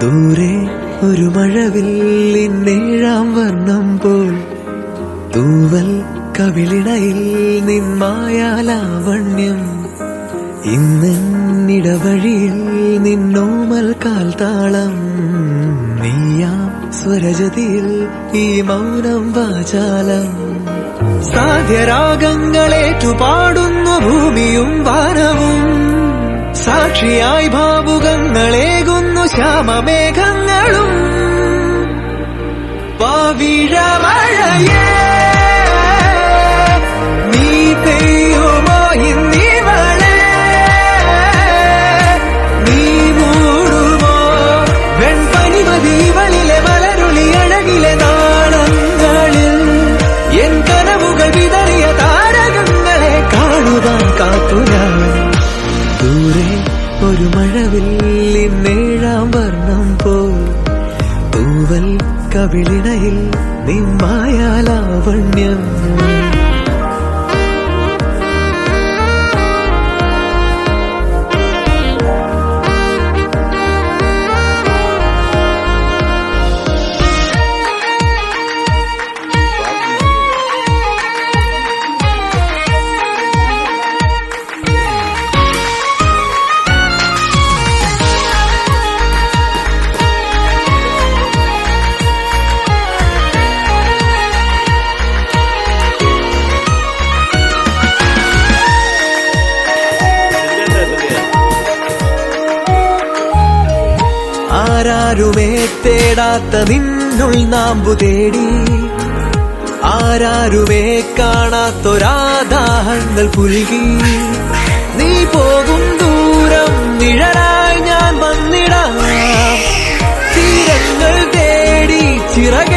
ദൂരെ ഒരു മഴവില്ലിന്നേഴാം വർണ്ണം പോൽ തൂവൽ കവിളിണയിൽ നിന്മായാലാവണ്യം ഇന്നിടവഴിയിൽ നിന്നോമൽ കാൽത്താളം നീയാം സ്വരജതിയിൽ ഈ മൗനം വാചാലം സാധ്യരാഗങ്ങളേറ്റുപാടുന്നു ഭൂമിയും വാനവും സാക്ഷിയായി ഭാവുകങ്ങളേകുന്നു ശ്യാമമേഘങ്ങളും പവിഴമഴയേ നീ പെയ്യുമോ ഇന്നിവളെ നീ മൂടുമോ വെൺപനിമതിവളിലെ മലരുളി അഴകിലെ നാളങ്ങളിൽ എൻ കനവുകൾ വിതറിയ താരകങ്ങളെ കാണുവാൻ കാത്തുരാൻ ദൂരെ ഒരു മഴവില്ലിന്നേഴാം വർണ്ണം പോൽ തൂവൽ കവിളിണയിൽ നിന്മായാലാവണ്യം ആരാരുമേ തേടാത്ത നിന്നുൾ നാമ്പു തേടി ആരാരുമേ കാണാത്തൊരാദാഹങ്ങൾ പുൽകി നീ പോകും ദൂരം നിഴലായി ഞാൻ വന്നിടാം തീരങ്ങൾ തേടി ചിറക